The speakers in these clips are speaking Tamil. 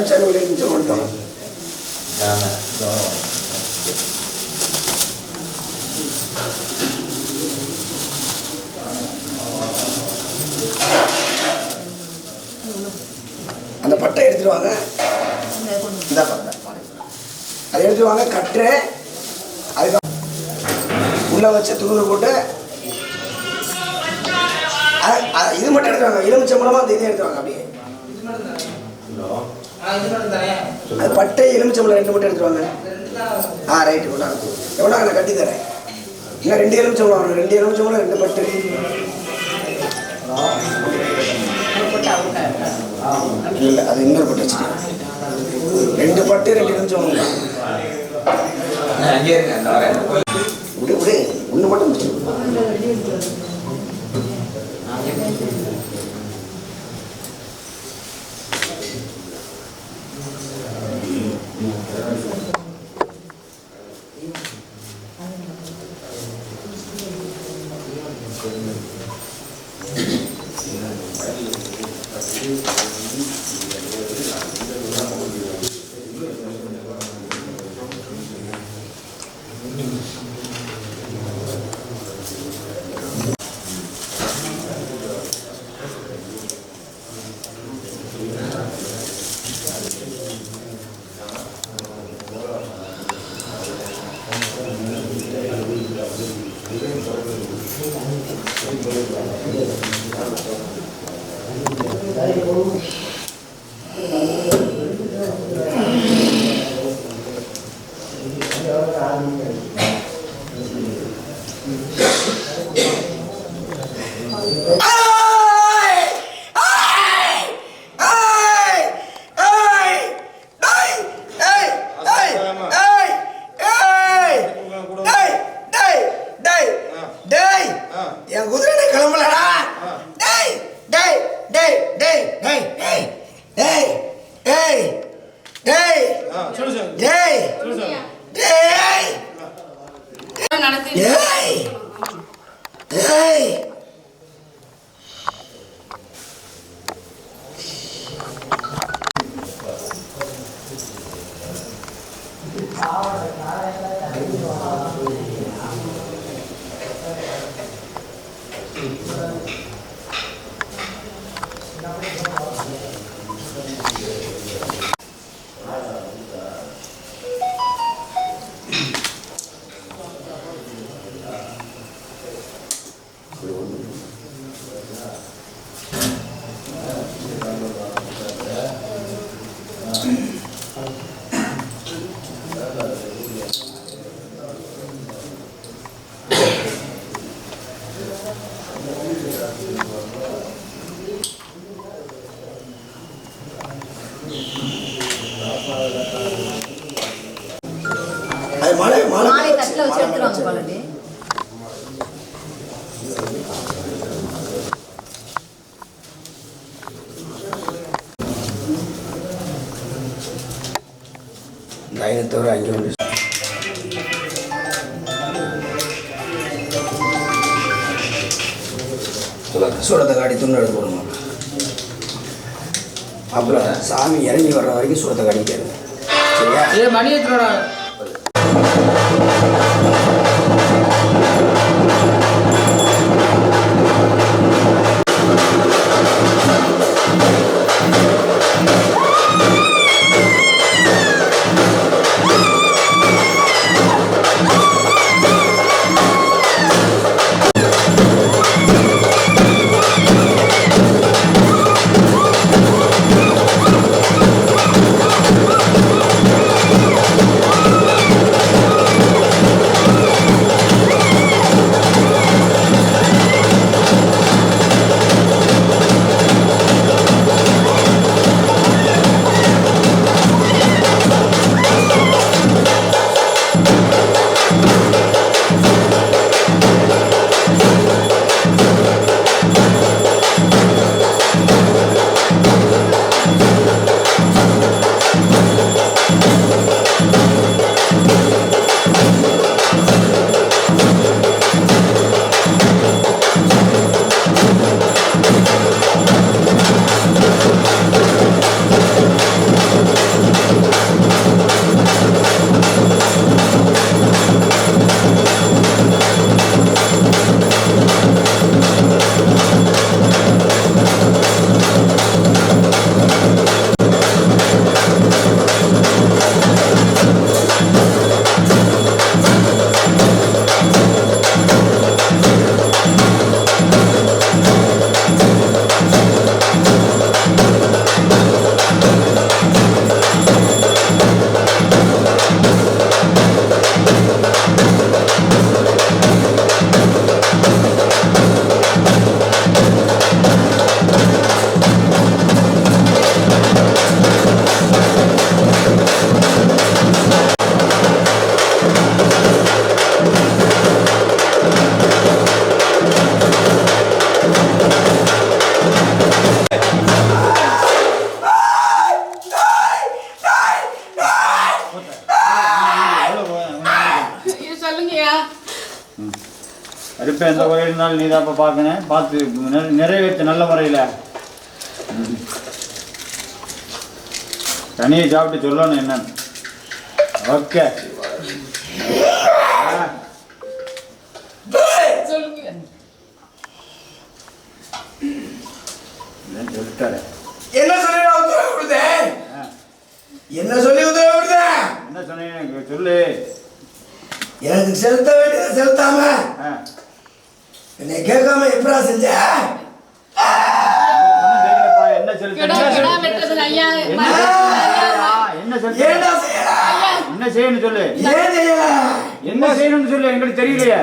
சனி எலுமிச்சம் கொடுத்தோம். அந்த பட்டை எடுத்துட்டு வாங்க. இந்த பட்டை அதை எடுத்துட்டு வாங்க. கட்டு அதுக்கு உள்ள வச்ச தூள் போட்டு இது மட்டும் எடுத்துவாங்க. எலுமிச்சை மூலமா அந்த இதை எடுத்துவாங்க. அப்படியே அது பட்டை எலுமிச்சம்பளம் 2 மட்டும் எடுத்துருவாங்க. ரைட்டு கொண்டாங்க. எவ்வளோ நான் கட்டி தரேன். இன்னும் 2 எலுமிச்சம்பளம் வரணும். 2 எலுமிச்சம்பளம் 2 பட்டு. இல்லை அது இன்னொரு பட்டு வச்சுக்கேன். 2 பட்டு 2 எலுமிச்சம்பளம். விடு விடு ஒன்று மட்டும் முடிச்சு. என் குதிரை கிளம்பலடா. டேய் டேய் டேய் டேய் டேய் டேய் டேய் டேய் டேய் டேய் டேய் டேய் டேய் மாலை தட்டில் வச்சு எடுத்துருவாங்க பாலடி. தைரியத்தோடு அங்கே வந்து சூடத்தை காட்டி துண்டு எடுத்து போடணும். அப்புறம் சாமி இறங்கி வர்ற வரைக்கும் சூடத்தை காட்டிக்காரு. சரியா? மணி எடுத்துடா. அடுப்பை எந்த குறை இருந்தாலும் நீ தான் இப்போ பார்க்கணும். பார்த்து நிறைவேற்ற நல்ல முறையில். தனியை சாப்பிட்டு சொல்லணும் என்னன்னு. ஓகே சொல்லிட்டாரு. என்ன சொல்லி உத்தரவு கொடுத்தேன்? என்ன சொல்லி உத்தரவு கொடுத்தேன்? என்ன சொன்னீங்க சொல்லு. எனக்கு செலுத்த வேண்டியதை செலுத்தாம என்னை கேட்காம எப்படா செஞ்ச? என்ன செலுத்த என்ன செய்யணும் சொல்லு. என்ன செய்யணும்னு சொல்லு. எங்களுக்கு தெரியலையா?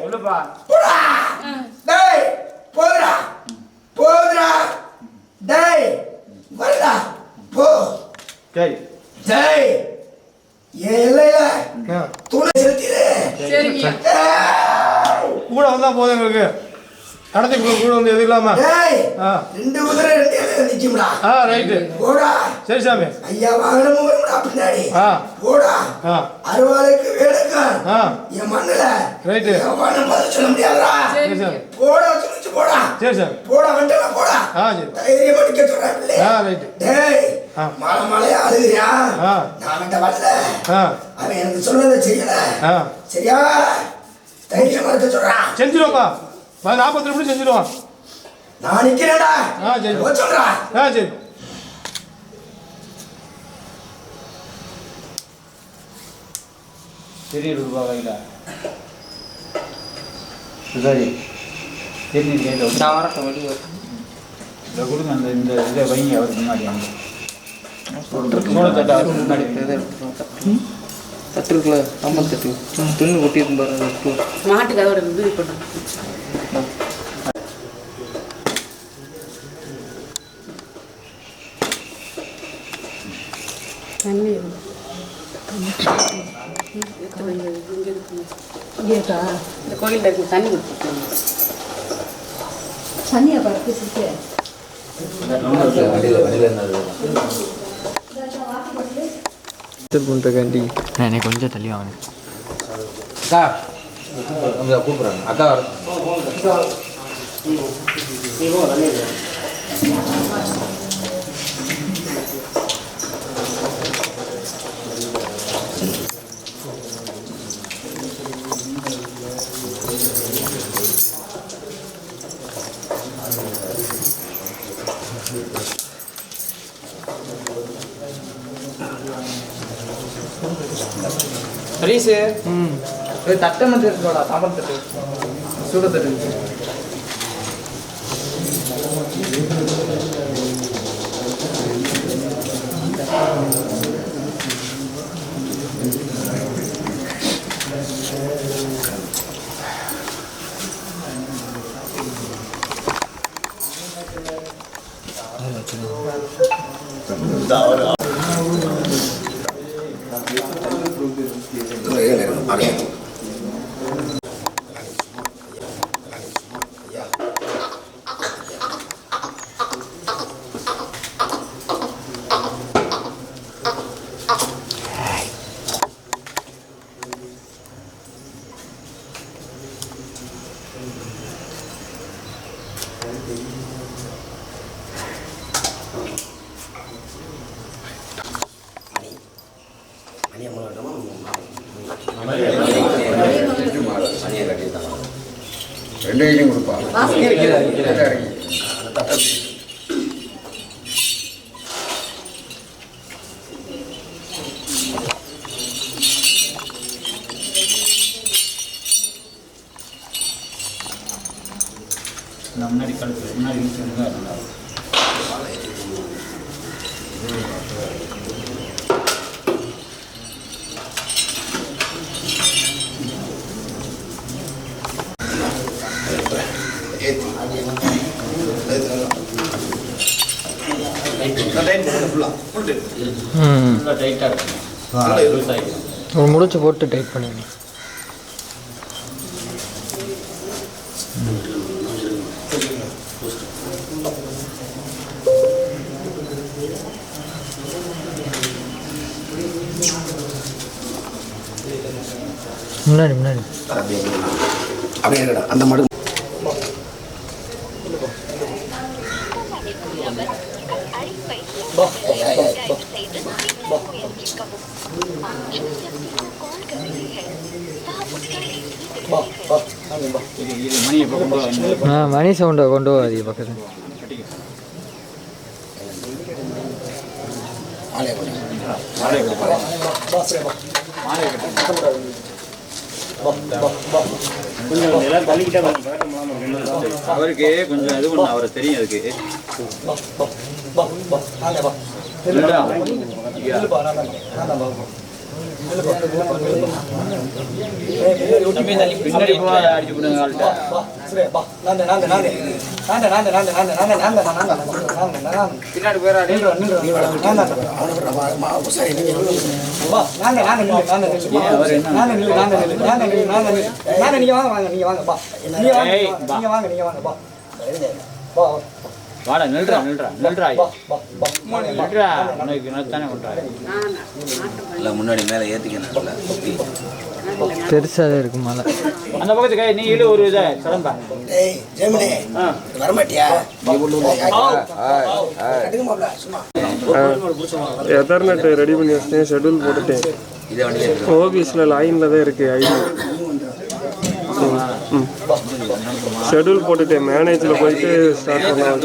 சொல்லுப்பா. போதுரா போதுரா டேய் வரடா போ. சரி டேய் இல்லைல துணை செலுத்திடு. சரிங்க கூட வந்தா போதும் எங்களுக்கு. கடத்தி கூட வந்து எது இல்லாம ரெண்டு குதிரை ரெண்டு நிக்கும்டா. ரைட்டு போடா. சரி சாமி. ஐயா வாகனமும் வரும்டா பின்னாடி. போடா. அறுவாளுக்கு வேடுக்கா என் மண்ணுல. ரைட்டு வாகனம் பதில் சொல்ல முடியாதுடா. சரி சாமி. போடா துணிச்சு போடா. சரி சாமி. போடா வண்டல போடா. சரி தைரியமா நிக்க சொல்றேன். ரைட்டு. டேய் மலை மலையா அழுகுறியா? நான் கிட்ட வரல. அவன் எனக்கு சொன்னதை செய்யல. சரியா? தைரியமா இருக்க சொல்றான். செஞ்சிருவோம்ப்பா. 40 நிமிஷம் செஞ்சிருவோம். நான் நிக்கிறேன்டா. சரி சொல்றா. சரி சரி ரூபா கையில் சரி சரி கையில் நான் வரட்டும் வெளியே இதை கொடுங்க. அந்த இந்த இதை வைங்க அவருக்கு முன்னாடி. முன்னாடி தட்டு இருக்குல்ல அம்மன் தட்டு துணி ஒட்டியிருக்கும் பாரு. மாட்டுக்கு அதோட இது பண்ணுறேன். தண்ணி இருக்கா? இந்த கோயிலில் இருக்கு தண்ணி கொடுத்துருக்கோம். தண்ணியை பறக்க சிக்க எனக்கு கொஞ்சம் தள்ளி வாங்க அக்கா. கூப்பிட்றாங்க அக்கா. ஹரீஸு தட்டை மட்டும் இருக்குடா. சாம்பார் தட்டு சூட தட்டு. ரெண்டு கையிலையும் கொடுப்பாங்க. முன்னாடி கழுத்து முன்னாடி நல்லா டைட்டாக இருக்கும். ஒரு முடிச்சு போட்டு டைப் பண்ணிடுங்க. முன்னாடி முன்னாடி அப்படியே இருக்கடா அந்த மடு. மணி சவுண்டை கொண்டு போகாதீங்க பக்கத்தில். அவருக்கு கொஞ்சம் இது பண்ண அவரை தெரியும் அதுக்கு. பின்னாடி அடிச்சு விடுங்க. பின்னாடி போயிடாடி. வாடா நில்றா நில்றா நில்றா நில்றா. உனக்கு தானே பண்றாரு. இல்லை முன்னாடி மேலே ஏற்றிக்கணும். பெருசாக இருக்கும் மலை. அந்த பக்கத்துக்கு நீ இழு ஒரு இதை கிளம்பா. ஏய் ஜெமினி வரமாட்டியா? எதர்நெட் ரெடி பண்ணி வச்சிட்டேன், ஷெட்யூல் போட்டுட்டேன். இதை வண்டி ஓபிஎஸ்ல லைனில் தான் இருக்கு ஐடி. ஷெட்யூல் போட்டுட்டேன், மேனேஜில் போயிட்டு ஸ்டார்ட் பண்ணலாம்.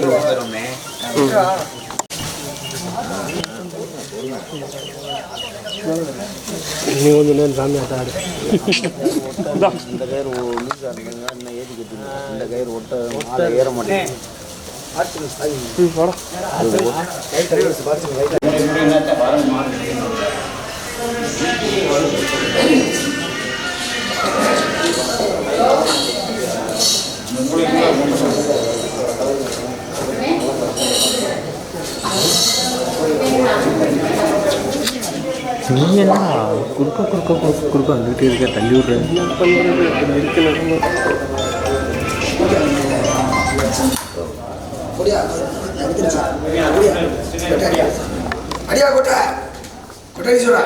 நீ கொஞ்சம் நேரம் சாமி ஆட்டாடு. இந்த கயிறு லூஸாக இருக்குங்க, இன்னும் ஏற்றிக்கிட்டு இந்த கயிறு ஒட்ட ஏற மாட்டேன். நீ என்ன குறுக்க வந்துகிட்டே இருக்க, தள்ளி விட்றேன். அடியா கொட்ட கொட்டீஸ்வரா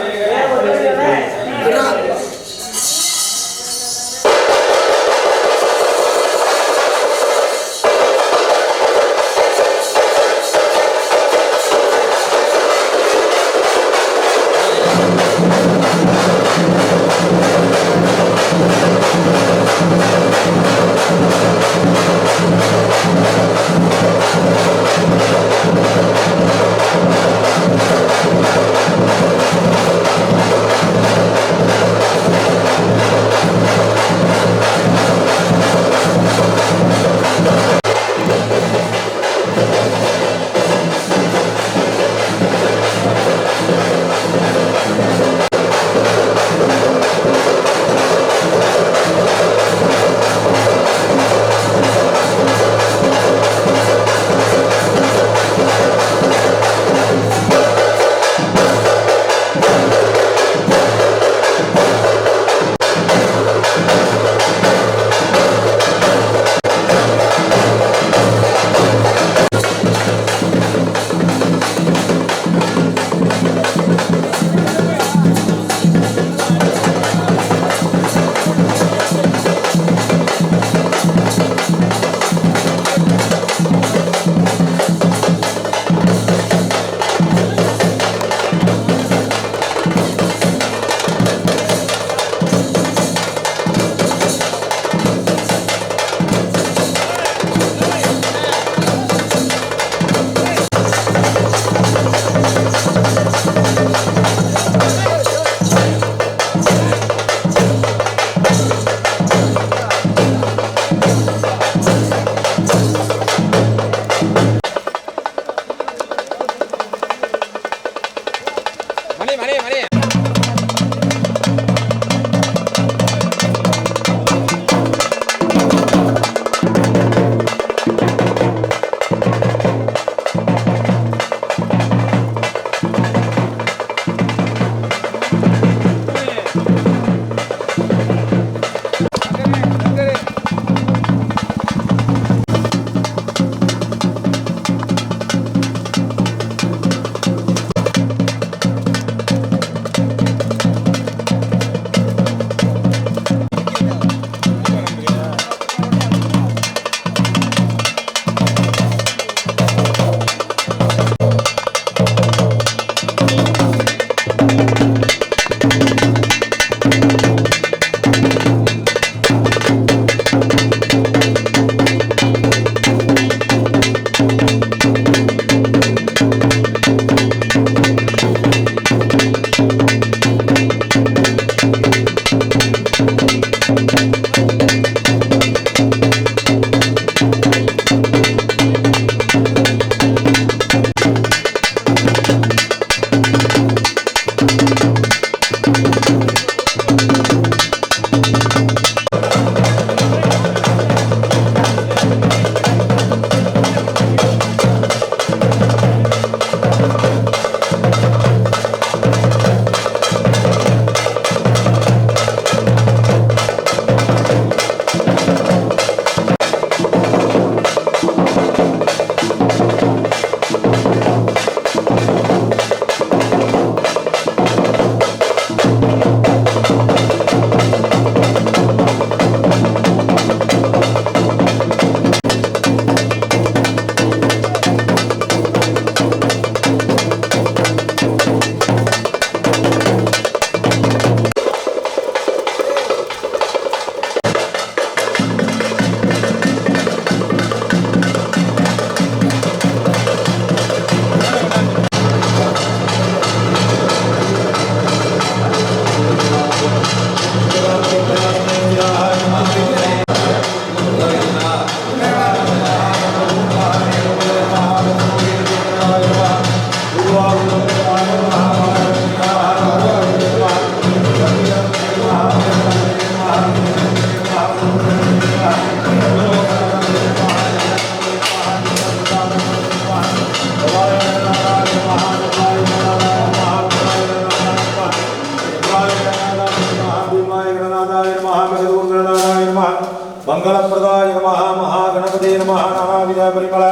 मंगलप्रदाय नमः महागणपते नमः नानाविध परिमल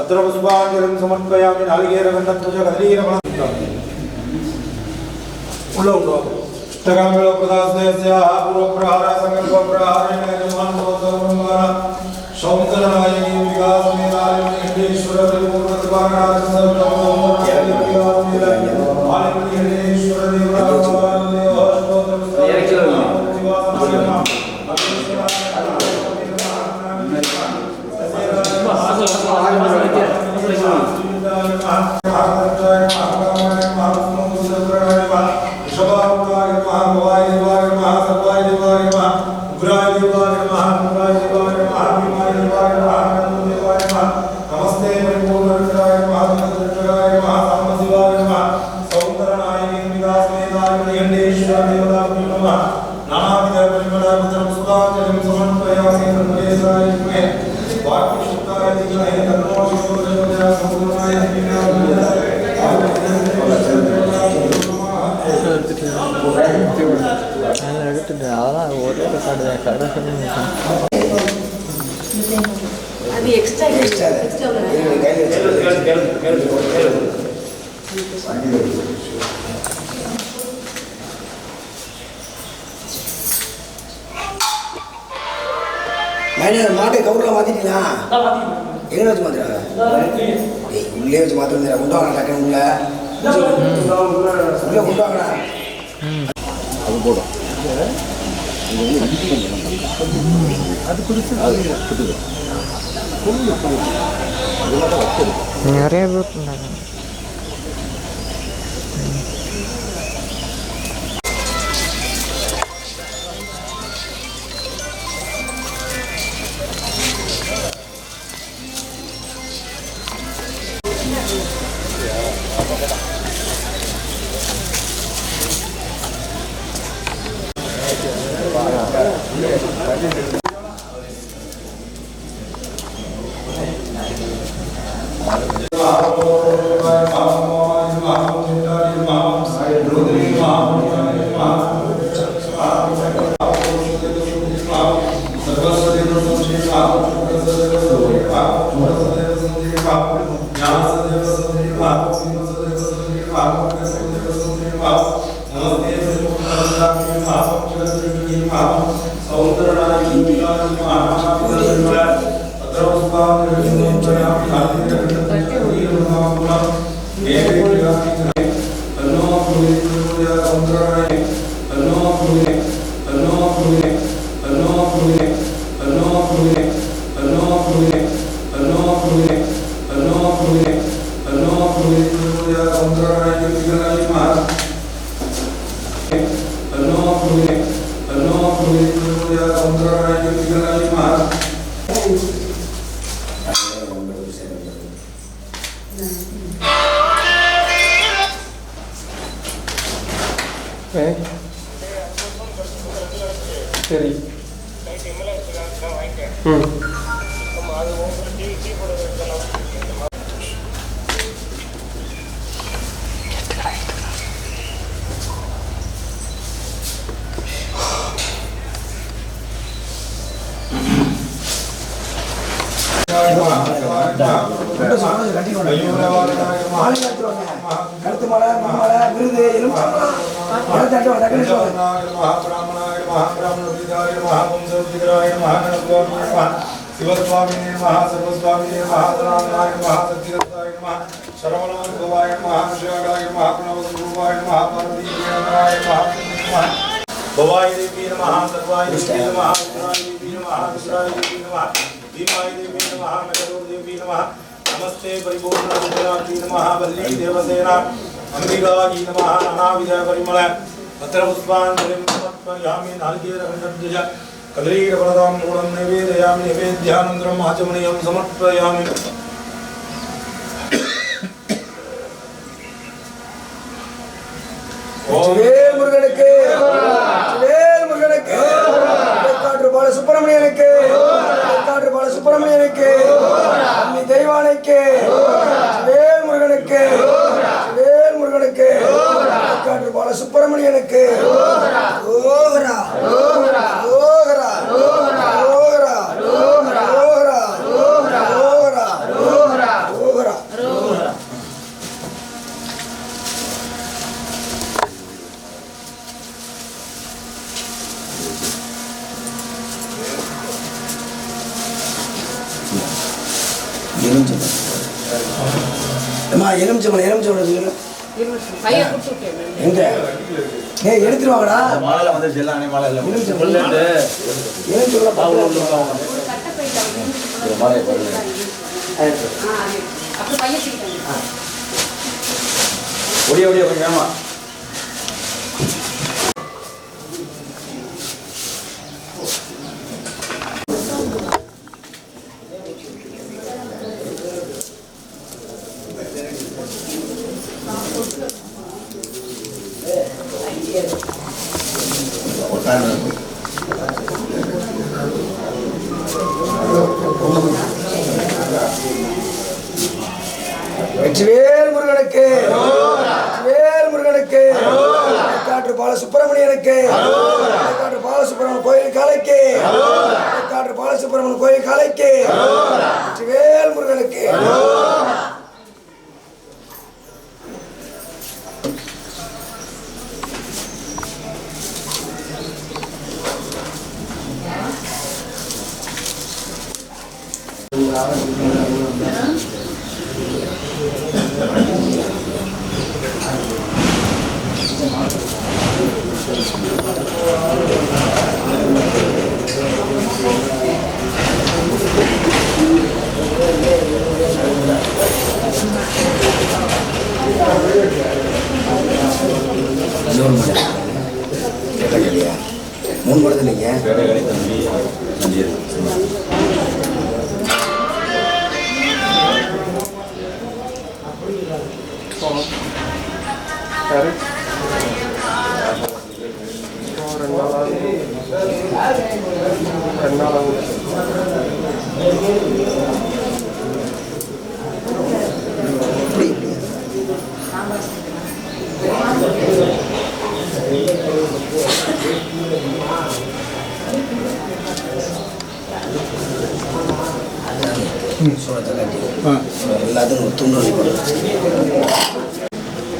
अद्रपुष्पाञ्जलिं समर्पयामि नालिकेरगन्धध्वज कदलीरफलं उल्लो अष्टकामिलप्रदास्यस्याः पूर्वप्रहार संकल्पप्रहारेण यजमानोत्सवब्रह्मणः सौन्दरनायकी विकासमेनालिमणीश्वर அது எக்ஸ்ட்ரா மாட்டை கவுரில் மாற்றிட்டீங்களா? எங்கே வச்சு மாத்துறாங்க? உள்ளே வச்சு மாற்றுறீங்க. கொண்டு வாங்க டக்குனு உள்ளே கொண்டு வாங்கண்ணா. அது போடும் நிறைய பேர் பண்ணாங்க. சரி கருத்து மலை மலை விருது எலும்பு शिवस्वामी सर्वस्वामी महाधनाय महासत्यदाय शरवणाय भवाय महाशिवाय महाप्रणवस्वरूपाय महापार्वतीय भवाय देवी नमः सर्वाय देवी नमः शिवाय देवी नमः विश्वाय देवी नमः भीमाय देवी नमः मेघदूत देवी नमः नमस्ते परिपूर्ण विद्यार्थी नमः वल्ली देवसेना अंबिकायै नमः नानाविध परिमल पत्रपुष्पाञ्जलिं समर्पयामि नारिकेलगन्धध्वज कदलीरफलदां मूलं नैवेदयामि नैवेद्यानन्तरम् आचमनीयं समर्पयामि வேல் முருகனுக்கு வேல் முருகனுக்கு காற்று பால சுப்பிரமணியனுக்கு காற்று பால சுப்பிரமணியனுக்கு அம்மி தெய்வானைக்கு வேல் முருகனுக்கு வேல் முருகனுக்கு காற்று பால சுப்பிரமணியனுக்கு ஓகரா ஓகரா ஓகரா ஓகரா ஓகரா ஓகரா ஓகரா எலுமிச்சம்பழம் பையன் கொடுத்து விட்டேன். எங்க ஏய் எடுத்துருவாங்கடா மாலையில வந்து ஜெல்லானே மாலையில எலுமிச்சம்பழம் ஒரு கட்டை பையில வந்து மாலையை பாருங்க அப்புறம் பையன் தூக்கிட்டாங்க. ஒடிய ஒடிய கொஞ்சம் வேமா வெற்றிவேல் முருகனுக்கு வெற்றிவேல் முருகனுக்கு காற்று பால சுப்பிரமணியனுக்கு காற்று பால சுப்பிரமணியன் கோயில் காலைக்கு காற்று பால சுப்பிரமணியன் கோயில் காலைக்கு வெற்றிவேல் முருகனுக்கு மூணு படத்து இல்லைங்க எல்லாத்துக்கும் ஒரு துண்ணூறு போடுறது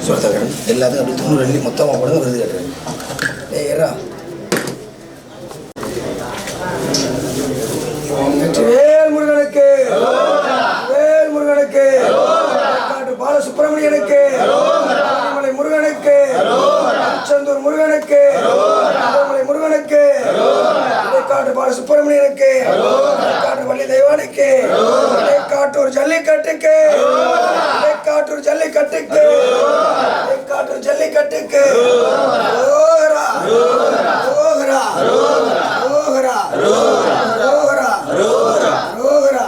சொல்கிறேன் எல்லாத்துக்கும் அப்படி துண்ணூறு அள்ளி மொத்தமாக போடுறது விருது கட்டுறேன் ஏறா வேல் முருகனுக்கு வேல் முருகனுக்கு காட்டு பால சுப்பிரமணியனுக்கு மலை முருகனுக்கு சந்தூர் முருகனுக்கு மலை முருகனுக்கு காட்டு பால சுப்பிரமணியனுக்கு காட்டு வள்ளி தெய்வானுக்கு காட்டூர் ஜல்லிக்கட்டுக்கு காட்டூர் ஜல்லிக்கட்டுக்கு காட்டூர் ஜல்லிக்கட்டுக்கு ஓகரா ஓகரா ஓகரா ஓகரா ஓகரா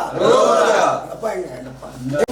அப்பா எங்க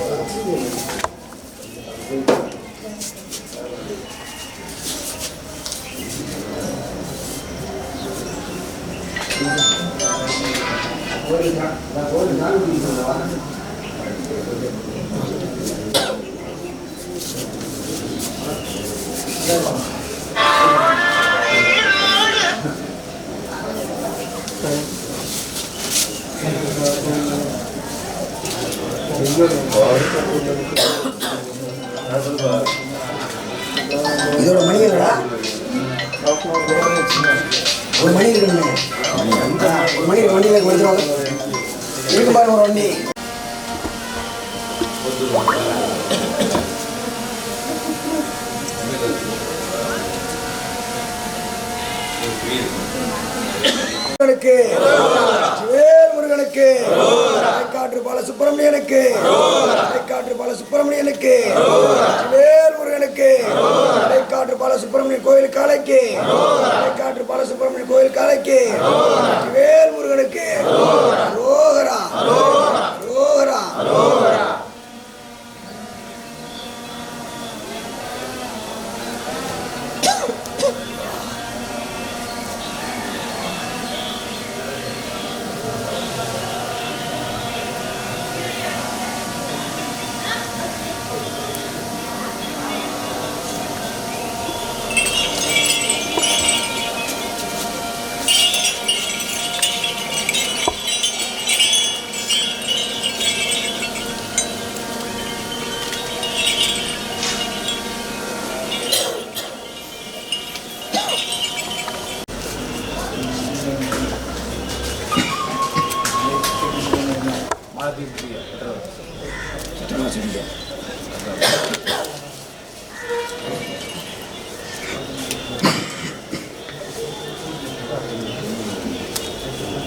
இதோட மணி இல்லடா ஒரு மணி இருக்குங்க ஒரு மணி வண்டியில் கொடுத்துருவாங்க இருக்கு பாருங்க ஒரு வண்டி வேல் முருகனுக்கு காற்று பால சுப்பிரமணியனுக்கு காற்று பால சுப்பிரமணியனுக்கு வேல் முருகனுக்கு காற்று பால சுப்பிரமணியன் கோயில் காலைக்கு காற்று பால சுப்பிரமணியன் கோயில் காலைக்கு வேல் முருகனுக்கு ரோகரா ரோகரா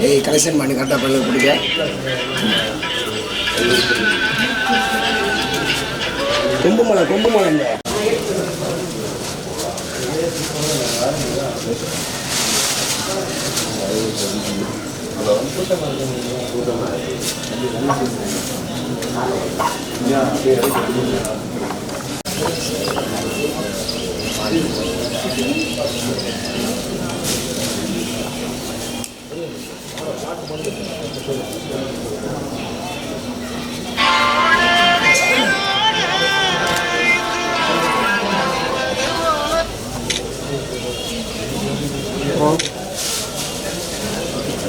ஏய் கலெக்ஷன் பண்ணி கரெக்டாக பண்ணி பிடிக்க. கொம்பு மலை இல்லை.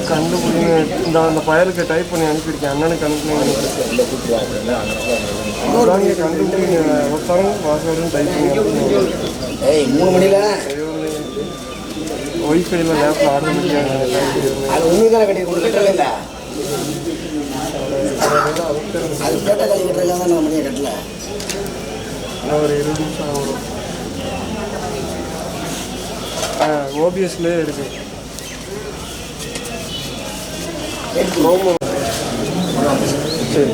கண்டுபிடிங்க. இந்த அந்த பயலுக்கு டைப் பண்ணி அனுப்பியிருக்கேன். அண்ணனுக்கு அனுப்பினீங்க. கண்டுபிடிங்க. ஒருத்தரம் பாஸ்வேர்டுன்னு டைப் பண்ணி அனுப்பினீங்க. ஏய் 3 மணியில் ஒய்ஃபைல லேப்பில் ஆர்டர் பண்ணிக்காங்க. அது உங்களுக்கு தானே கட்டி கட்டல இல்லை. அது பேட்டை கட்டி கட்டுறதுக்காக தான் நான் மணியை கட்டல. இன்னும் ஒரு 20 நிமிஷம் ஆகும். ஓபிஎஸ்லேயே இருக்குது. சரி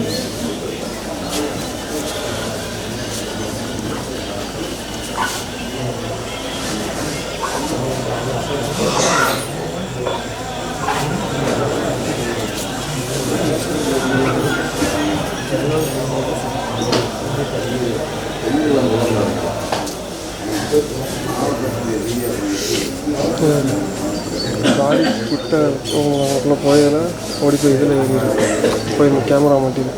காடி கிட்ட உள்ள போயில ஓடி போய் இதில் போய் கேமரா மாட்டில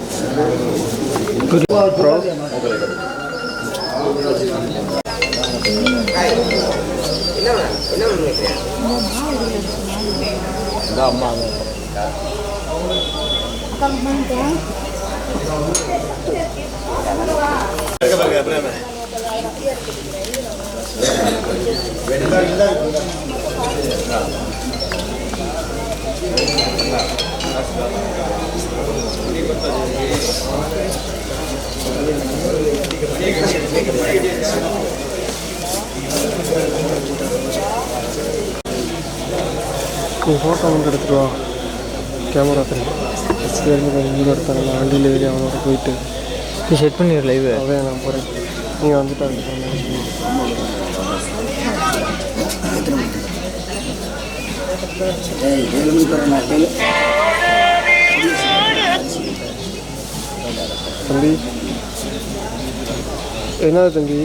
நீ ஃபோட்டோ வந்து எடுத்துட்டு வா. கேமரா தண்ணி இங்கே எடுத்தாங்க. நான் வண்டியில் ஏறி அவனோட போயிட்டு செட் பண்ணிடு லைவ். அதே நான் போகிறேன். நீங்கள் வந்துட்டாங்க. தம்பி என்ன தம்பி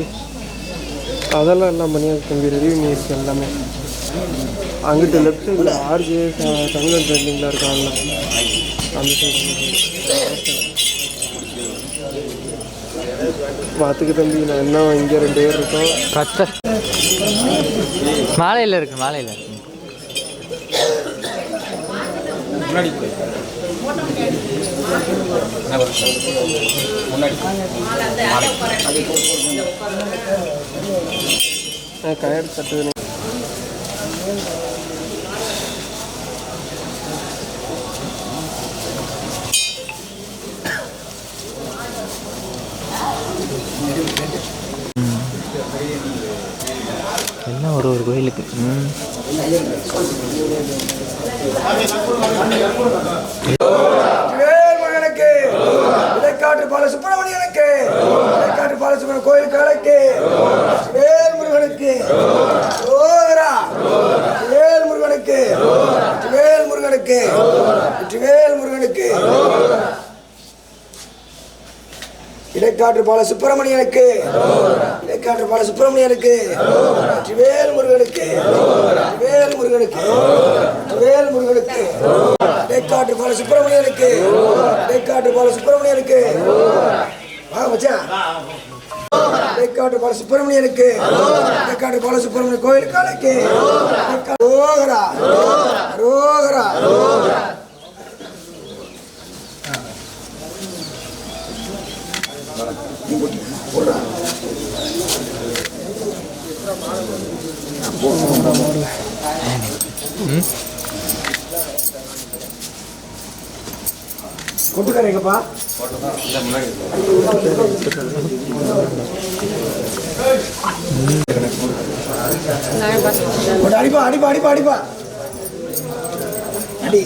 அதெல்லாம் எல்லாம் பண்ணியாச்சு தம்பி. ரெடி பண்ணிடுச்சு எல்லாமே. அங்கிட்ட லெஃப்ட் சைடில் ஆர்ஜே தங்கம் ட்ரெண்டிங்கில் இருக்காங்கல்ல அந்த சைடு பார்த்துக்க தம்பி. நான் என்ன இங்கே 2 பேர் இருக்கோம். மாலையில் இருக்கு. மாலையில் முன்னாடி கயர் தட்டு எல்லாம் ஒரு கோயிலுக்கு. வேல்முருகனுக்கு இடைக்காட்டு பால சுப்பிரமணியனுக்கு இடைக்காட்டு பால சுப்பிரமணிய கோயில் கலைக்கு வேல்முருகனுக்கு வேல்முருகனுக்கு வேல்முருகனுக்கு வேல்முருகனுக்கு இடைக்காட்டு பால சுப்பிரமணியனுக்கு இடைக்காட்டு பால சுப்பிரமணியனுக்கு வேல்முருகனுக்கு வேல்முருகனுக்கு வேல்முருகனுக்கு இடைக்காட்டு பால சுப்பிரமணியனுக்கு இடைக்காட்டு பால சுப்பிரமணியனுக்கு வா மச்சான். இடைக்காட்டு பால சுப்பிரமணியனுக்கு இடைக்காட்டு பால சுப்பிரமணிய கோயில் காலைக்கு ரோகரா ரோகரா கொட்டுக்காரங்கப்பா. அடிப்பா அடிப்பா அடிப்பா அடிப்பா அடி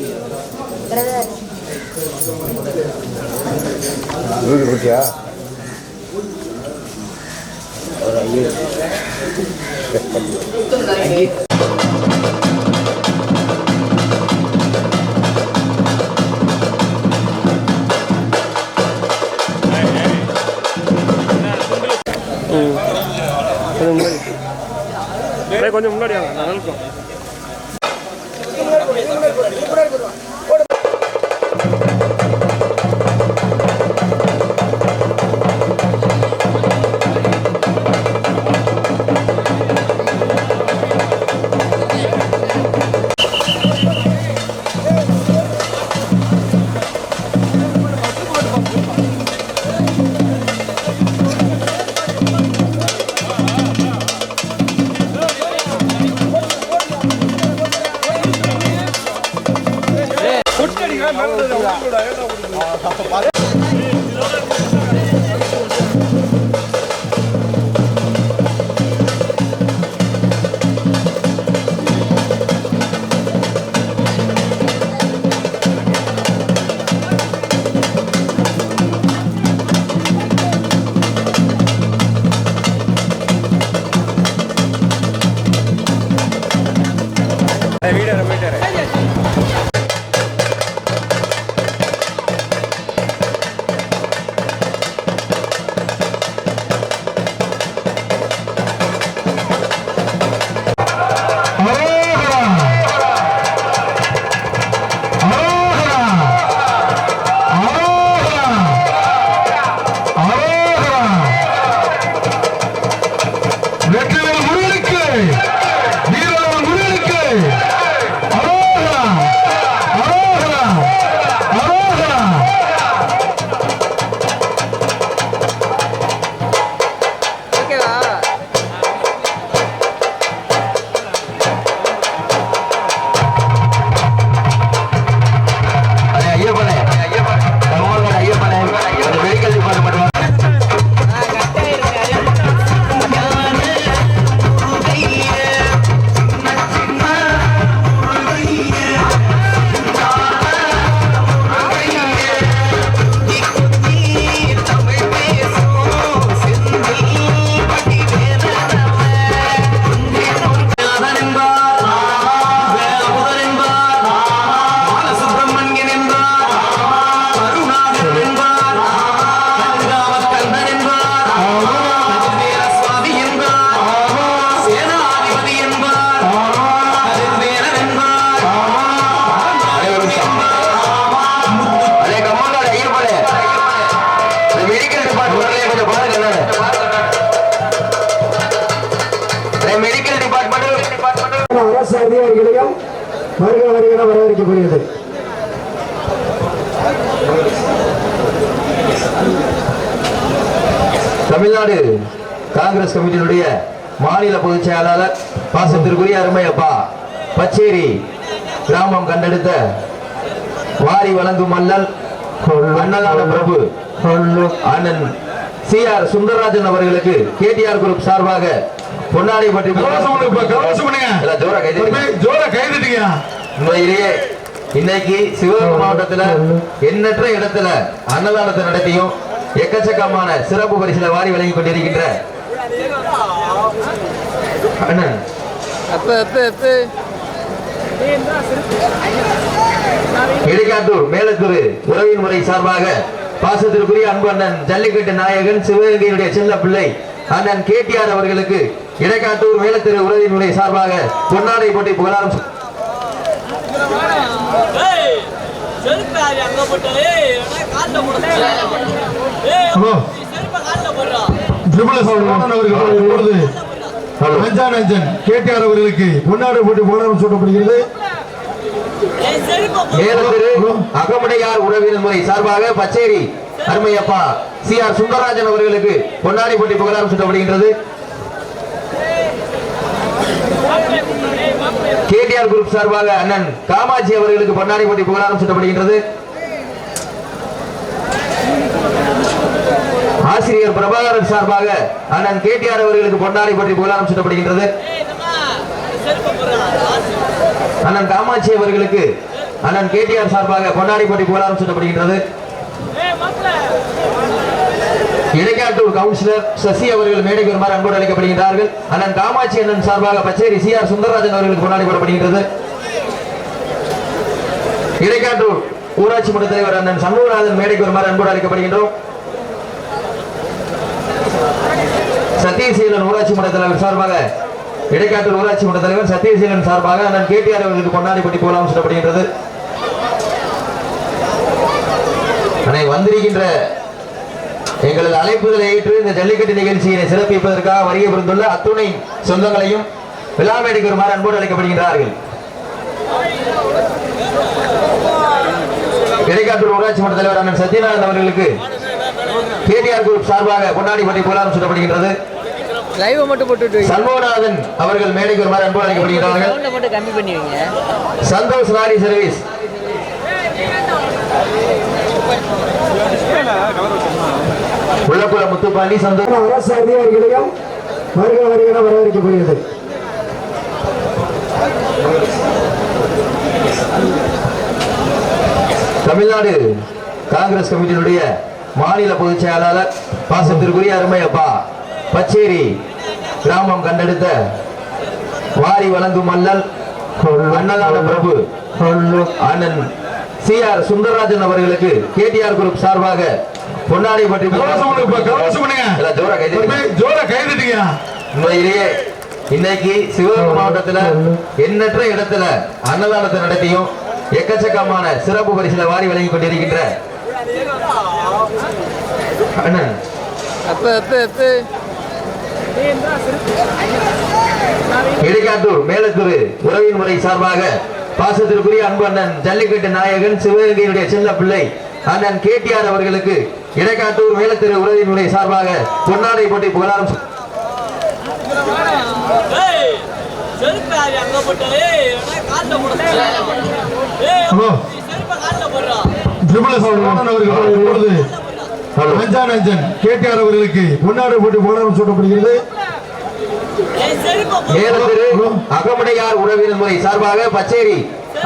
வீடு குட்டியா கொஞ்சம் முன்னாடி வாங்க நல்லா இருக்கும். அரசு அதிகாரிகளையும் வருகிற வரவேற்கப்படுகிறது. தமிழ்நாடு காங்கிரஸ் கமிட்டியினுடைய மாநில பொதுச் செயலாளர் பாசத்திற்குரிய அருமையப்பா பச்சேரி கிராமம் கண்டெடுத்த வாரி வழங்கும் மல்லல் அண்ணலான பிரபு அண்ணன் CR சுந்தரராஜன் அவர்களுக்கு KTR குரூப் சார்பாக பொன்னாடை பற்றி உண்மையிலேயே இன்னைக்கு சிவகங்கை மாவட்டத்துல எண்ணற்ற இடத்துல அன்னதானத்தை நடத்தியும் எக்கச்சக்கமான சிறப்பு பரிசுல வாரி வழங்கி கொண்டிருக்கின்ற அண்ணன் இடைக்காட்டூர் மேலத்தூர் உறவின் முறை சார்பாக பாசத்திற்குரிய அன்பு அண்ணன் ஜல்லிக்கட்டு நாயகன் சிவகங்கையுடைய செல்ல பிள்ளை அண்ணன் KTR அவர்களுக்கு இடைக்காட்டூர் மேலத்திரு உறவின் முறை சார்பாக பொன்னாடை போட்டி புகழாரம் KTR அவர்களுக்கு பொன்னாடை போட்டி புகழாரம் சூட்டப்படுகிறது. அகமுடையார் உறவினர் முறை சார்பாக பச்சேரி அருமையப்பா CR சுந்தரராஜன் அவர்களுக்கு பொன்னாடை போட்டி புகழாரம் சூட்டப்படுகின்றது. KTR குரூப் சார்பாக அண்ணன் காமாட்சி அவர்களுக்கு பொன்னாடை போட்டி புகழாரம் சூட்டப்படுகின்றது. ஆசிரியர் பிரபாகரன் சார்பாக அண்ணன் KTR அவர்களுக்கு பொன்னாடை போட்டி புகழாரம் சூட்டப்படுகின்றது. அண்ணன் காமாட்சி அவர்களுக்கு அண்ணன் கேடிஆர் சார்பாக பொன்னாடிப்பட்டி புகழாரம் சூட்டப்படுகின்றது. இடைக்காட்டூர் கவுன்சிலர் சசி அவர்கள் மேடைக்கு வருமாறு அன்போடு அழைக்கப்படுகின்றார்கள். அண்ணன் காமாட்சி அண்ணன் சார்பாக பச்சேரி CR சுந்தரராஜன் அவர்களுக்கு பொன்னாடி போடப்படுகின்றது. இடைக்காட்டூர் ஊராட்சி மன்ற தலைவர் அண்ணன் சண்முகநாதன் மேடைக்கு வருமாறு அன்போடு அழைக்கப்படுகின்றோம். சத்தியசீலன் ஊராட்சி மன்ற தலைவர் சார்பாக இடைக்காட்டூர் ஊராட்சி மன்ற தலைவர் சத்தியசீலன் சார்பாக அண்ணன் கேடிஆர் அவர்களுக்கு பொன்னாடிப்பட்டி புகழாரம் சூட்டப்படுகின்றது. வந்திருக்கின்ற எங்களது அழைப்புதலை ஏற்று இந்த ஜல்லிக்கட்டு நிகழ்ச்சியினை சிறப்பிப்பதற்காக வருகை புரிந்துள்ள அத்துணை சொந்தங்களையும் விழா மேடைக்கு வருமாறு அன்போடு அழைக்கப்படுகின்றார்கள். இடைக்காட்டூர் ஊராட்சி மன்ற தலைவர் அண்ணன் சத்யநாதன் அவர்களுக்கு கேடிஆர் குரூப் சார்பாக பொன்னாடிப்பட்டி புகழாரம் சூட்டப்படுகின்றது. சண்முகநாதன் அவர்கள் மேடைக்கு வருமாறு அன்போடு அழைக்கப்படுகிறார்கள். சந்தோஷ் லாரி சர்வீஸ் உள்ளக்குள முத்துப்பாண்டி சந்தோஷ் அரசு அதிகாரிகளையும் வருகிற வரவேற்கப்படுகிறது. தமிழ்நாடு காங்கிரஸ் கமிட்டியினுடைய மாநில பொதுச் செயலாளர் பாசத்திற்குரிய அருமையப்பா பச்சேரி கிராமம் கண்டெடுத்த வாரி வழங்கும் மல்லல் அன்னதான பிரபு அண்ணன் CR சுந்தரராஜன் அவர்களுக்கு கேடிஆர் குரூப் சார்பாக பொன்னாடிப்பட்டி இன்னைக்கு சிவகங்கை மாவட்டத்தில் எண்ணற்ற இடத்துல அன்னதானத்தை நடத்தியும் எக்கச்சக்கமான சிறப்பு பரிசுல வாரி வழங்கி கொண்டிருக்கின்ற இடைக்காட்டூர் மேலத்தூர் உறவின் முறை சார்பாக பாசத்திற்குரிய அன்பு அண்ணன் ஜல்லிக்கட்டு நாயகன் சிவகங்கையுடைய செல்ல பிள்ளை அண்ணன் கேடிஆர் அவர்களுக்கு இடைக்காட்டூர் மேலத்தூர் உறவின் முறை சார்பாக பொன்னாடை போட்டி புகழாரம் கேடிஆர் அவர்களுக்கு பொன்னாடை போட்டி புகழாரம் சூட்டப்படுகிறது. அகமுடையார் உறவினர் முறை சார்பாக பச்சேரி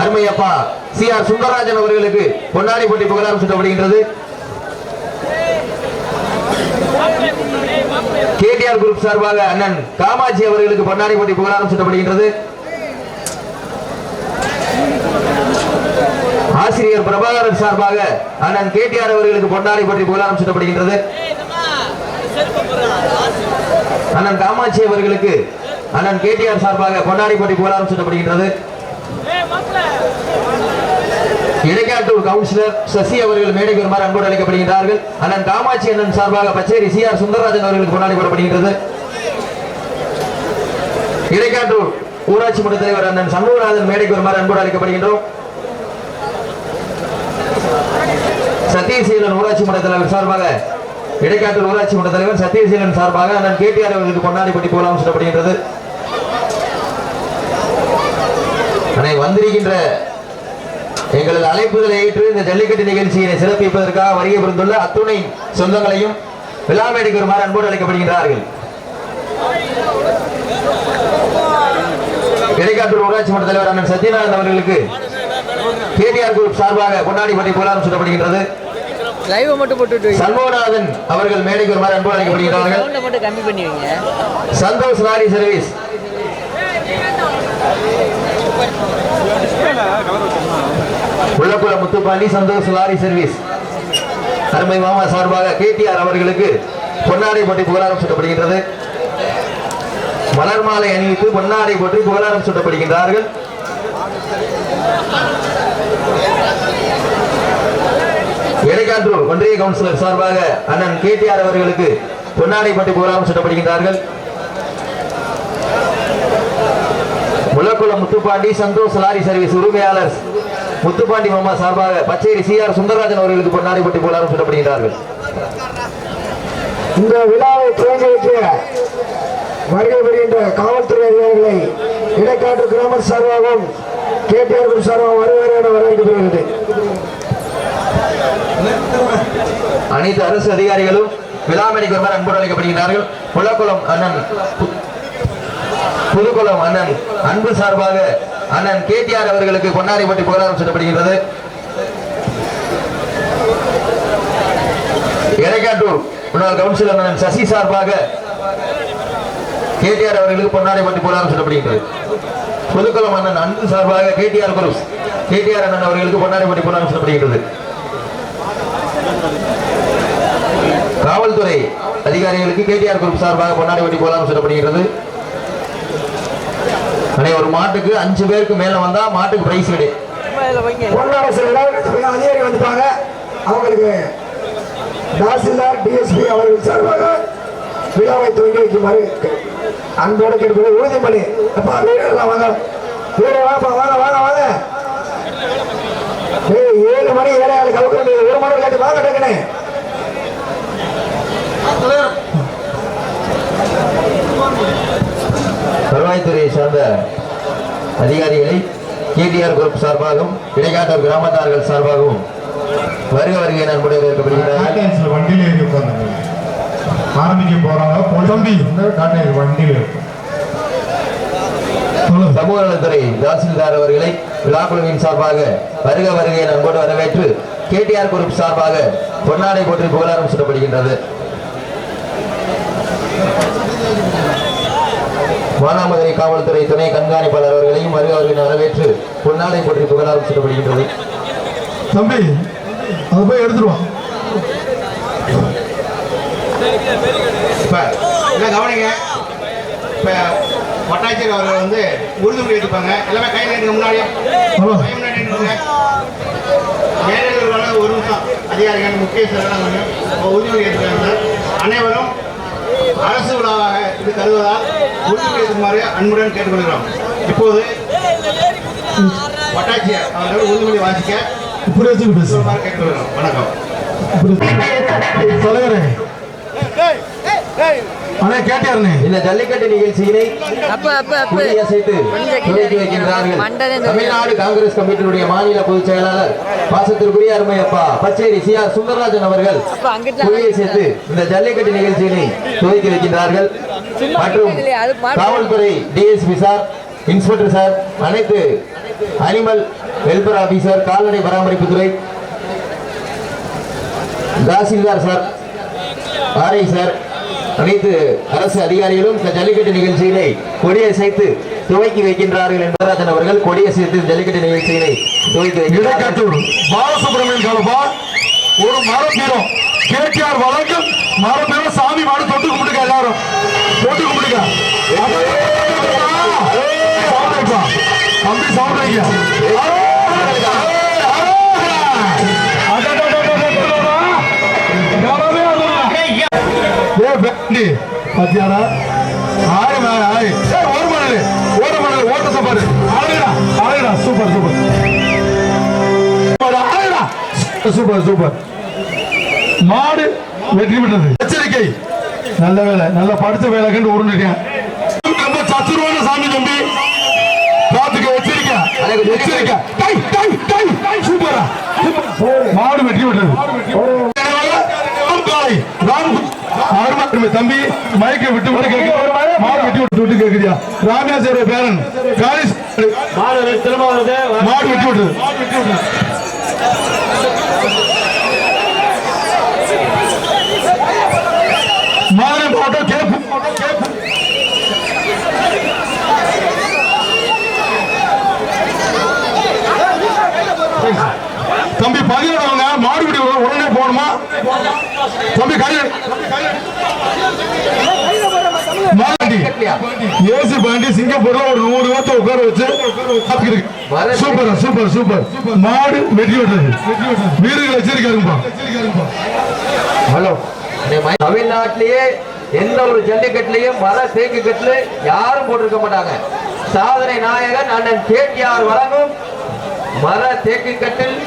அருமையப்பா CR சுந்தரராஜன் அவர்களுக்கு பொன்னாடி போட்டி புகழாரம் சூட்டப்படுகின்றது. கேடிஆர் குரூப் சார்பாக அண்ணன் காமாட்சி அவர்களுக்கு பொன்னாடி போட்டி புகழாரம் சூட்டப்படுகின்றது. ஆசிரியர் பிரபாகரன் சார்பாக அண்ணன் கேடிஆர் அவர்களுக்கு பொன்னாடி போட்டி புகழாரம் சூட்டப்படுகின்றது. அண்ணன் காமாட்சி அவர்களுக்கு அண்ணன் கேடிஆர் சார்பாக பொன்னாடி போட்டி புகழாரம் சூட்டப்படுகின்றது. இடைக்காட்டூர் கவுன்சிலர் சசி அவர்கள் மேடைக்கு வருமாறு அன்போடு அழைக்கப்படுகின்றார்கள். அண்ணன் காமாட்சி அண்ணன் சார்பாக பச்சேரி CR சுந்தரராஜன் அவர்களுக்கு பொன்னாடி போடப்படுகின்றது. இடைக்காட்டூர் ஊராட்சி மன்ற தலைவர் அண்ணன் சண்முகநாதன் மேடைக்கு வருமாறு அன்போடு அழைக்கப்படுகின்றோம். சத்தியசீலன் ஊராட்சி மன்ற தலைவர் சார்பாக இடைக்காட்டூர் ஊராட்சி மன்ற தலைவர் சத்தியசீலன் சார்பாக அண்ணன் கேடிஆர் அவர்களுக்கு பொன்னாடி போட்டி புகழாரம் சூட்டப்படுகின்றது. வந்திருக்கின்ற எங்களது அழைப்புதலை ஏற்று இந்த ஜல்லிக்கட்டு நிகழ்ச்சியினை சிறப்பிப்பதற்காக வருகை புரிந்துள்ள அத்துணை சொந்தங்களையும் விழா மேடைக்கு வருமாறு அன்போடு அழைக்கப்படுகின்றார்கள். இடைக்காட்டூர் ஊராட்சி மன்ற தலைவர் அண்ணன் சத்யநாதன் அவர்களுக்கு கேடிஆர் குரூப் சார்பாக பொன்னாடி போட்டி புகழாரம் சூட்டப்படுகின்றது. சண்முகநாதன் அவர்கள் மேடைக்கு வருமாறு அன்போடு அழைக்கப்படுகிறார்கள். சந்தோஷ் லாரி சர்வீஸ் உள்ளக்குள முத்துப்பாண்டி சந்தோஷ் லாரி சர்வீஸ் அருமை மாமா சார்பாக கேடிஆர் அவர்களுக்கு பொன்னாடை போட்டி புகழாரம் சூட்டப்படுகின்றது. மலர் மாலை அணிவித்து பொன்னாடை போட்டி புகழாரம் சூட்டப்படுகின்றார்கள். இடைக்காட்டூர் ஒன்றிய கவுன்சிலர் சார்பாக அண்ணன் கேடிஆர் அவர்களுக்கு பொன்னாடை போட்டி புகழாரம் சூட்டப்படுகின்றார்கள். முலக்குளம் முத்துப்பாண்டி சந்தோஷ் லாரி சர்வீஸ் உரிமையாளர் முத்துப்பாண்டி மாமா சார்பாக பச்சேரி CR சுந்தரராஜன் அவர்களுக்கு பொன்னாடை போட்டி புகழாரம் சூட்டப்படுகின்றார்கள். இந்த விழாவை துவங்கி வைக்க வருகை வருகின்ற காவல்துறை அதிகாரிகளை இடைக்காட்டூர் கிராம சார்பாகவும் கேடிஆர் சார்பாகவும் வருவார் வரவேற்கப்படுகிறது. அனைத்து அரசு அதிகாரிகளும் விழா மேடைக்கு வருமாறு அன்போடு அழைக்கப்படுகிறார்கள். முலக்குளம் அண்ணன் புதுக்குளம் அண்ணன் அன்பு சார்பாக அண்ணன் கேடிஆர் அவர்களுக்கு பொன்னாரிப்பட்டி புகழாரம் சூட்டப்படுகின்றது. எடைக்காட்டூர் முன்னாள் கவுன்சிலர் அண்ணன் சசி சார்பாக கேடிஆர் அவர்களுக்கு பொன்னாரிப்பட்டி புகழாரம் சூட்டப்படுகின்றது. புதுக்குளம் அண்ணன் அன்பு சார்பாக கேடிஆர் குரூப்ஸ் கேடிஆர் அண்ணன் அவர்களுக்கு பொன்னாரிப்பட்டி புகழாரம் சூட்டப்படுகின்றது. காவல்துறை அதிகாரிகளுக்கு கேடிஆர் குரூப் சார்பாக பொன்னாரிப்பட்டி புகழாரம் சூட்டப்படுகின்றது. ஒரு மாட்டுக்கு 5 பேருக்கு மேல வந்தா மாட்டுக்கு பிரைஸ் கிடையாது. அதிகாரி வந்துட்டாங்க. அவங்களுக்கு தாசில்தார் டிஎஸ்பி அவர்கள் சார்பாக விழாவை துவங்கி வைக்குமாறு அன்போடு கேட்பது உறுதிமொழி. அப்பா வீரர்கள் வாங்க, வீரர் வாங்க வாங்க வாங்க வாங்க. 7 மணி 7:00 கவுக்க வேண்டியது. 1 மணி கேட்டு வாங்க டக்குனே. வருவாய்த்துறையை சார்ந்த அதிகாரிகளை கேடிஆர் குரூப் சார்பாகவும் இடைக்காட்டூர் கிராமத்தார்கள் சார்பாகவும் வருக வருகை நண்புடைய இருக்கப்படுகிறார்கள். வண்டியில ஏறி உட்கார்ந்தாங்க. ஆரம்பிக்க போறாங்க. தம்பி வண்டியில சமூக நலத்துறை தாசில்தார் அவர்களை விழாக்குழுவின் சார்பாக வருக வருகை நண்போடு வரவேற்று கேடிஆர் குரூப் சார்பாக பொன்னாடை போற்றி புகழாரம் சூட்டப்படுகின்றது. மானாமதுரை காவல்துறை துணை கண்காணிப்பாளர் அவர்களையும் வருக வருகை வரவேற்று பொன்னாடை போற்றி புகழாரம் சூட்டப்படுகின்றது. தம்பி அதை போய் எடுத்துருவான். கவனிங்க. இப்ப வட்டாட்சியர் அவர்கள் வந்து உறுதிமொழி எடுப்பாங்க. எல்லாமே கை நீட்டுங்க. முன்னாடியே மேலும் ஒரு நிமிஷம் அதிகாரிகள் முக்கிய உறுதிமொழி எடுத்துக்காங்க. அனைவரும் அரசு விழாவாக இது கருதுவதால் உறுதிமொழி எடுக்குமாறு அன்புடன் கேட்டுக்கொள்கிறோம். இப்போது வட்டாட்சியர் அவர்கள் உறுதிமொழி வாசிக்க கேட்டுக்கொள்கிறோம். வணக்கம். இந்த ஜல்லிக்கட்டு நிகழ்ச்சியினை துவக்கி வைக்கின்றார்கள் தமிழ்நாடு காங்கிரஸ் கமிட்டியினுடைய மாநில பொதுச் செயலாளர் பாசத்திற்குரிய அருமையப்பா பச்சேரி CR சுந்தரராஜன் அவர்கள் குடியை சேர்த்து இந்த ஜல்லிக்கட்டு நிகழ்ச்சியினை துவக்கி வைக்கின்றார்கள். மற்றும் காவல்துறை டிஎஸ்பி சார், இன்ஸ்பெக்டர் சார், அனைத்து அனிமல் வெல்ஃபேர் ஆபீசர், கால்நடை பராமரிப்புத்துறை தாசில்தார் சார், ஆர்ஐ சார், அனைத்து அரசு அதிகாரிகளும் இந்த ஜல்லிக்கட்டு நிகழ்ச்சியினை கொடியசைத்து துவக்கி வைக்கின்றார்கள். என்பராஜன் அவர்கள் கொடியசைத்து ஜல்லிக்கட்டு நிகழ்ச்சியினை துவக்கி வைக்கின்றார்கள். பாலசுப்ரமணியன் காலப்பா ஒரு மரபீரம் கேடிஆர் வழங்கும் மரபீரம். சாமி மாடு தொட்டு கும்பிட்டுக்க, எல்லாரும் தொட்டு கும்பிட்டுக்க. தம்பி சவுண்ட் வைக்க. பத்தியாரா ஆறு ஆறு ஒரு மணல் ஓட மணல் ஓட்ட சப்பாரு அழகா அழகா சூப்பர் சூப்பர் அழகா சூப்பர் சூப்பர். மாடு வெற்றி பெற்றது. எச்சரிக்கை, நல்ல வேலை, நல்ல படுத்த வேலை கண்டு உருண்டுட்டேன். ரொம்ப சத்துருவான சாமி தம்பி, பாத்துக்க. எச்சரிக்கை எச்சரிக்கை. சூப்பரா மாடு வெற்றி பெற்றது. தம்பி மைக்கை விட்டு விட்டு கேட்க மாடு வெட்டி விட்டு கேட்குறியா? ராமேஸ்வர பேரன் மாடு வெட்டி விட்டு மாடு போட்டோ கேப்பு தம்பி 17 மாடு வெட்டி உடனே போகணுமா தம்பி? ஏசி பாண்டி சிங்கப்பூர்ல ஒரு 100 பேர்த்த உட்கார வச்சு சூப்பர் சூப்பர் சூப்பர். மாடு வெட்டி விட்டது. வீரர்கள் எச்சரிக்கைப்பா. ஹலோ, தமிழ்நாட்டிலேயே எந்த ஒரு ஜல்லிக்கட்டுலயும் மர தேக்கு கட்டுல யாரும் போட்டிருக்க மாட்டாங்க. சாதனை நாயகன் அண்ணன் கேடிஆர் வழங்கும் மர தேக்கு கட்டில்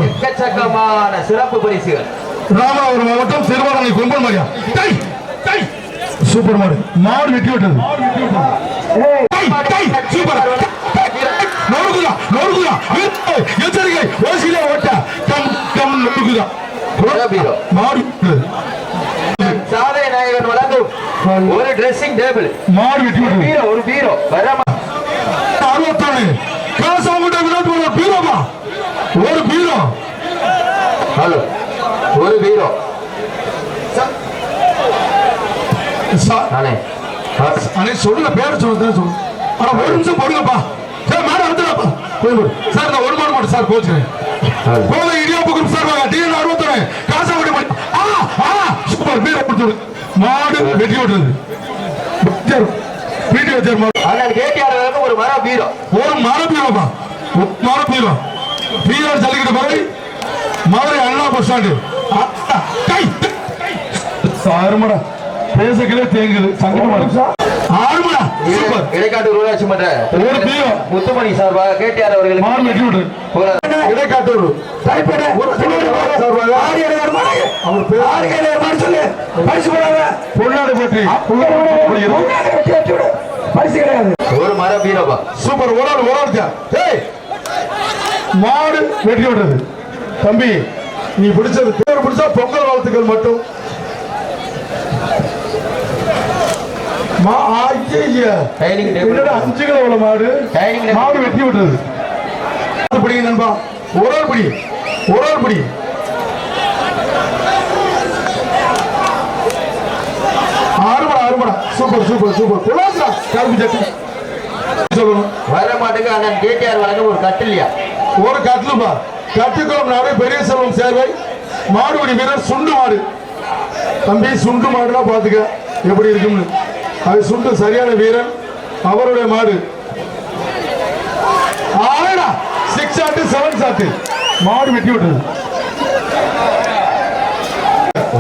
எக்கச்சக்கமான சிறப்பு பரிசுகள். ராமநாதபுரம் மாவட்டம் திருவாரூரை கொம்பன் மாரியா சூப்பர் மாடு. மாடு வெட்டி விட்டது. எச்சரிக்கை ஓசியில ஓட்ட சாதனை நாயகன் வழங்கும் ஒரு டிரெஸ்ஸிங் டேபிள், மாடு வெட்டி ஒரு பீரோ வர 61 காசாங்குட்டை விளையாட்டு ஒரு பீரோமா ஒரு பீரோ ஹலோ ஒரு பீரோ அண்ணே அண்ணே சொல்லுங்க பேர் சொல்லுங்க சொல்லு ஆனா ஒரு நிமிஷம் போடுங்கப்பா சார் மேடம் வந்துடாப்பா சார் நான் ஒரு மாடு மாட்டேன் சார் கோச்சுக்கிறேன் போல இடியாப்பு குரூப் சார் வாங்க டிஎன் 61 காசாங்குட்டை சூப்பர் பீரோ கொடுத்து மாடு வெட்டி விடுறது ஒரு மர பீரோ ஒரு மர பீரோப்பா மர பீரோ பீரோ ஜல்லிக்கிட்ட பாரு மதுரை அண்ணா பஸ் ஸ்டாண்டு ஆறுமடா பேசக்கலே தேங்குது சங்கடமா ஆறுமடா சூப்பர் இடைக்காட்டூர் ஊராட்சி மன்ற ஒரு பீரோ முத்துமணி சார்பாக கேடிஆர் அவர்களுக்கு மாடு வெட்டி விடு இடைக்காட்டூர் டைப்பேட ஒரு சார்பாக அவர் பேர் ஆரியர் சொல்லு பரிசு போறாங்க பொன்னாடு போற்றி பரிசு கிடையாது ஒரு மர பீரோப்பா சூப்பர் ஓடாது ஏய் மாடு வெட்டி விடுறது தம்பி நீ பிடிச்சது பேர் பிடிச்சா பொங்கல் வாழ்த்துக்கள் மட்டும் என்னடா 5 கிலோ உள்ள மாடு மாடு வெட்டி விடுறது பிடிங்க நண்பா ஒரு பிடி ஆறுமடா சூப்பர் சூப்பர் சூப்பர் குலாசா கரும்பு சட்டி சொல்லணும் வர மாட்டுக்கு அண்ணன் கேடிஆர் வழங்க ஒரு கட்டில்லையா ஒரு கட்டிலுப்பா கட்டுக்குளம் நாடு பெரிய செல்வம் சேர்வை மாடுபடி வீரர் சுண்டு மாடு தம்பி சுண்டு மாடுனா பாத்துக்க எப்படி இருக்கும்னு அது சுண்டு சரியான வீரன் அவருடைய மாடு 6 ஷாட் 7 ஷாட் மாடு வெட்டி விட்டது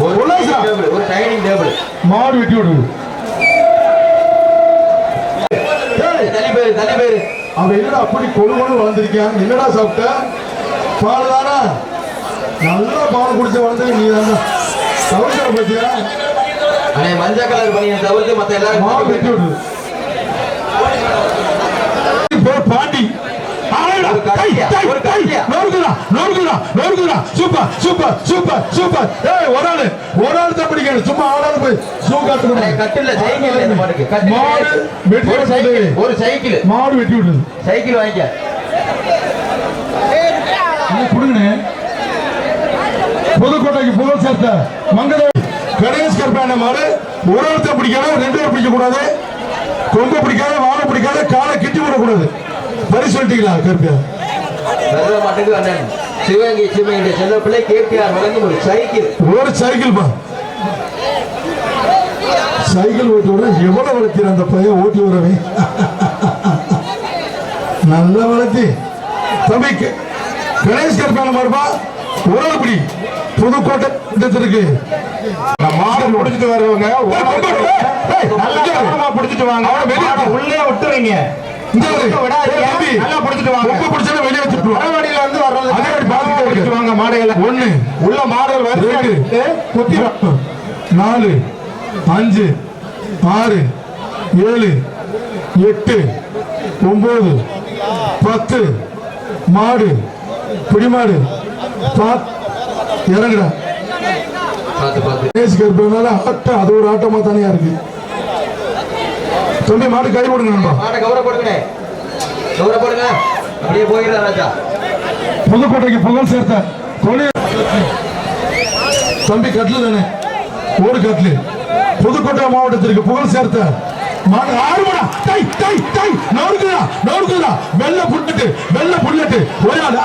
ஒரு டைனிங் டேபிள் மாடு வெட்டி விட்டது தள்ளி பேரு அவன் என்னடா அப்படி கொழுகொழு வளர்ந்துருக்கான் என்னடா சாப்பிட்ட பால் தானா நல்லா பால் குடிச்ச வளர்ந்து நீ தானே தவிர்க்கிற பத்தியா அண்ணே மஞ்சள் கலர் பண்ணியை தவிர்த்து மத்த எல்லாரும் மாடு வெட்டி விடுது Pandi super super super super ஒரு ஆள் தான் பிடிக்கணும் சும்மா ஆளாது போய் ஷூ கட்டில ஒரு சைக்கிள் மாடு வெட்டி விடுது சைக்கிள் வாங்கிக்க கொடுங்க புதுக்கோட்டைக்கு புகழ் சேர்த்த மங்கள கணேஷ் கருப்பான மாடு ஒரு ஆள் தான் பிடிக்கணும் 2 பேர் பிடிக்க கூடாது கொம்பு பிடிக்காத வாழை பிடிக்காத காலை கிட்டி விடக்கூடாது பரிசு சொல்லிட்டீங்களா கருப்பியா மாட்டுக்கு அண்ணன் சிவகங்கை சிவகங்கை செல்ல பிள்ளை கேடிஆர் வழங்கும் ஒரு சைக்கிள் பா சைக்கிள் ஓட்டி விட எவ்வளவு வளர்த்திற அந்த பையன் ஓட்டி வரவே நல்ல வளர்த்தி தம்பிக்கு கணேஷ் கருப்பான மாறுபா ஒரு ஆள் பிடி புதுக்கோட்டை இருக்கு மாடு முடிச்சுட்டு வருவாங்க பிடிச்சிட்டு வாங்க உள்ளே விட்டுறீங்க ஒன்னு உள்ள மாடுகள் 4 5 6 7 8 9 10 மாடு பிடிமாடு இறங்குடா ஆட்டம் அது ஒரு ஆட்டமா தனியா இருக்கு தம்பி மாடு கை போடுங்க அப்படியே போயிடுறா ராஜா புதுக்கோட்டைக்கு புகழ் சேர்த்த தம்பி கட்லு தானே ஒரு கட்லு புதுக்கோட்டை மாவட்டத்திற்கு புகழ் சேர்த்த மாடு 6 மடா நோடுக்குதா வெள்ள புல்லட்டு ஒரு ஆள்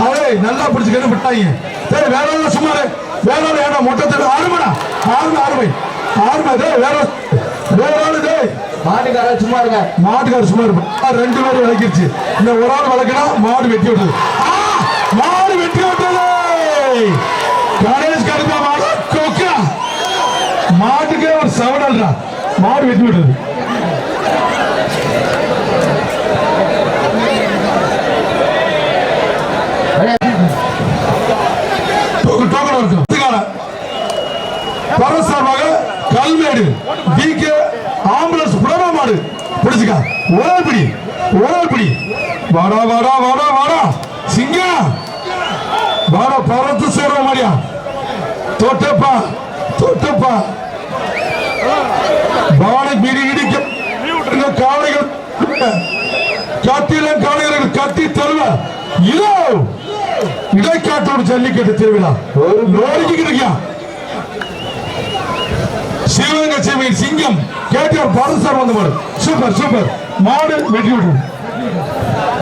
அதே நல்லா பிடிச்சுக்கன்னு விட்டாங்க சரி வேற ஆள் சுமாரு வேற ஆள் ஏன்னா மொட்டத்துக்கு 6 மடா 6 வேற ஆளு மாட்டுக்காரர் சும்மா இருங்க மாட்டுக்காரர் சும்மா இருப்பா 2 பேரும் விளக்கிருச்சு இந்த ஒரு ஆள் வளர்க்கனா மாடு வெட்டி விட்டது மாடு வெட்டி விட்டது கணேஷ் கருப்பா மாடு கொக்கா மாட்டுக்கே ஒரு சவடல்டா மாடு வெட்டி விட்டது பரசார்பாக கல்மேடு டிகே ஆம்புலன்ஸ் புடவ மாடு பிடிச்சுக்கா ஓரல் பிடி வாடா சிங்கா வாடா பரத்து சேர்ற மாதிரியா தொட்டப்பா வாடை பிடி இடிக்க காளைகள் கத்தியிலும் காளையர்கள் கத்தி தருவ இதோ இடைக்காட்டோடு ஜல்லிக்கட்டு திருவிழா நோடிக்கிட்டு சிவகங்கை சீமையின் சிங்கம் கேட்டியார் பாரசார் வந்து மாடு சூப்பர் சூப்பர் மாடு வெற்றி விடும்